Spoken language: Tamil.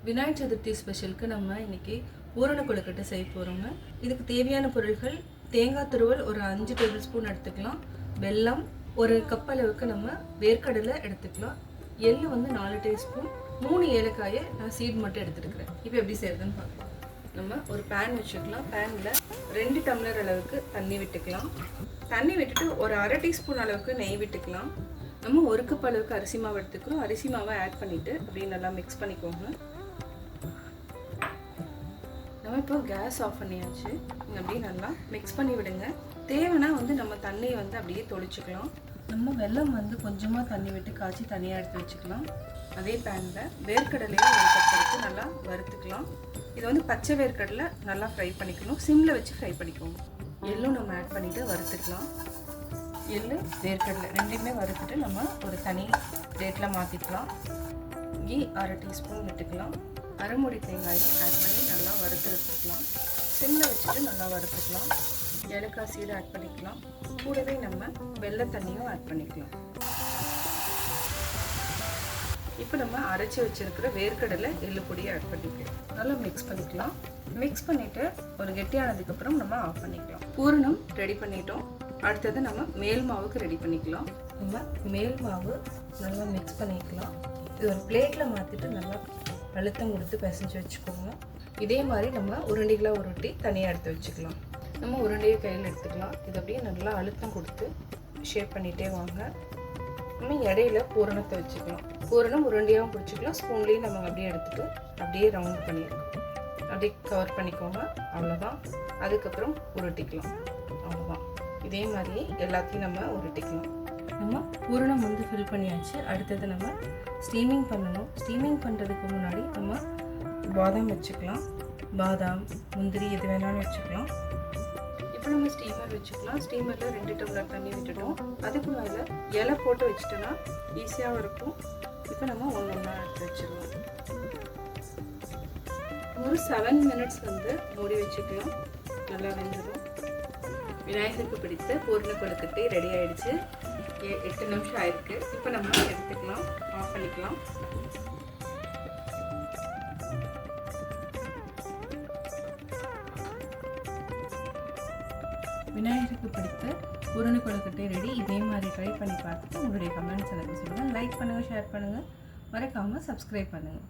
விநாயகர் சதுர்த்தி ஸ்பெஷலுக்கு நம்ம இன்றைக்கி பூரண கொழுக்கட்டை செய்ய போகிறோங்க. இதுக்கு தேவையான பொருட்கள் தேங்காய் துருவல் ஒரு 5 டேபிள் ஸ்பூன் எடுத்துக்கலாம், வெல்லம் ஒரு கப் அளவுக்கு நம்ம வேர்க்கடலை எடுத்துக்கலாம், எள்ளு வந்து 4 டீஸ்பூன், 3 ஏலக்காயை நான் சீட் மட்டும் எடுத்துருக்கிறேன். இப்போ எப்படி செய்யறதுன்னு பார்க்கலாம். நம்ம ஒரு பேன் வச்சுக்கலாம். பேனில் 2 டம்ளர் அளவுக்கு தண்ணி விட்டுக்கலாம். தண்ணி விட்டுட்டு ஒரு அரை டீஸ்பூன் அளவுக்கு நெய் விட்டுக்கலாம். நம்ம ஒரு கப் அளவுக்கு அரிசி மாவு எடுத்துக்கிறோம். அரிசி மாவை ஆட் பண்ணிவிட்டு அப்படியே நல்லா மிக்ஸ் பண்ணிக்கோங்க. நம்ம இப்போ கேஸ் ஆஃப் பண்ணியாச்சு. அப்படியே நல்லா மிக்ஸ் பண்ணி விடுங்க. தேவைன்னா வந்து நம்ம தண்ணியை வந்து அப்படியே தொளிச்சுக்கலாம். நம்ம வெல்லம் வந்து கொஞ்சமாக தண்ணி விட்டு காய்ச்சி தனியாக எடுத்து வச்சுக்கலாம். அதே பேனில் வேர்க்கடலையை ஒரு கப் எடுத்து நல்லா வறுத்துக்கலாம். இது வந்து பச்சை வேர்க்கடலை நல்லா ஃப்ரை பண்ணிக்கணும். சிம்மில் வச்சு ஃப்ரை பண்ணிக்கோங்க. எள்ளும் நம்ம ஆட் பண்ணிவிட்டு வறுத்துக்கலாம். எள்ளு வேர்க்கடலை ரெண்டுமே வறுத்துட்டு நம்ம ஒரு தனி பிளேட்டில் மாற்றிக்கலாம். கீ அரை டீஸ்பூன் விட்டுக்கலாம். அரைமுடி தேங்காயும் ஆட் பண்ணி நல்லா வறுத்து எடுத்துக்கலாம். சிம்மில் வச்சுட்டு நல்லா வறுத்துக்கலாம். ஏலக்காய் சீடு ஆட் பண்ணிக்கலாம். கூடவே நம்ம வெள்ளை தண்ணியும் ஆட் பண்ணிக்கலாம். இப்போ நம்ம அரைச்சி வச்சுருக்கிற வேர்க்கடலை எள்ளு பொடியை ஆட் பண்ணிக்கலாம். நல்லா மிக்ஸ் பண்ணிக்கலாம். மிக்ஸ் பண்ணிவிட்டு ஒரு கெட்டியானதுக்கப்புறம் நம்ம ஆஃப் பண்ணிக்கலாம். பூரணம் ரெடி பண்ணிட்டோம். அடுத்தது நம்ம மேல் மாவுக்கு ரெடி பண்ணிக்கலாம். நம்ம மேல் மாவு நல்லா மிக்ஸ் பண்ணிக்கலாம். இது ஒரு பிளேட்டில் மாற்றிட்டு நல்லா அழுத்தம் கொடுத்து பிசைஞ்சு வச்சுக்கோங்க. இதே மாதிரி நம்ம உருண்டைகளாக உருட்டி தனியாக எடுத்து வச்சுக்கலாம். நம்ம உருண்டையை கையில் எடுத்துக்கலாம். இது அப்படியே நல்லா அழுத்தம் கொடுத்து ஷேப் பண்ணிகிட்டே வாங்க. நம்ம இடையில பூரணத்தை வச்சுக்கலாம். பூரணம் உருண்டையாகவும் பிடிச்சிக்கலாம். ஸ்பூன்லேயும் நம்ம அப்படியே எடுத்துகிட்டு அப்படியே ரவுண்ட் பண்ணிடலாம். அப்படியே கவர் பண்ணிக்கோங்க. அவ்வளோதான். அதுக்கப்புறம் உருட்டிக்கலாம். அவ்வளோதான். இதே மாதிரியே எல்லாத்தையும் நம்ம உருட்டிக்கலாம். நம்ம பூரணம் வந்து ஃபில் பண்ணியாச்சு. அடுத்தது நம்ம ஸ்டீமிங் பண்ணணும். ஸ்டீமிங் பண்ணுறதுக்கு முன்னாடி நம்ம பாதாம் வச்சுக்கலாம். பாதாம் முந்திரி எது வேணாலும் வச்சுக்கலாம். இப்போ நம்ம ஸ்டீமர் வச்சுக்கலாம். ஸ்டீமரில் 2 டம்ளர் தண்ணி விட்டுட்டோம். அதுக்கு மேலே இலை போட்டு வச்சுட்டோன்னா ஈஸியாகவும் இருக்கும். இப்போ நம்ம ஒன்றா எடுத்து வச்சுக்கலாம். ஒரு 7 மினிட்ஸ் வந்து மூடி வச்சுக்கலாம். நல்லா வெந்துடும். விநாயகருக்கு பிடித்த பூரண கொழுக்கட்டை ரெடி ஆகிடுச்சு. 8 நிமிஷம் ஆயிருக்கு. இப்போ நம்ம எடுத்துக்கலாம். ஆஃப் பண்ணிக்கலாம். விநாயகருக்கு பிடித்த பூரண கொழுக்கட்டை ரெடி. இதே மாதிரி ட்ரை பண்ணி பார்த்துட்டு உங்களுடைய கமெண்ட்ஸ் எனக்கு சொல்லுங்கள். லைக் பண்ணுங்கள், ஷேர் பண்ணுங்கள், மறக்காமல் சப்ஸ்கிரைப் பண்ணுங்கள்.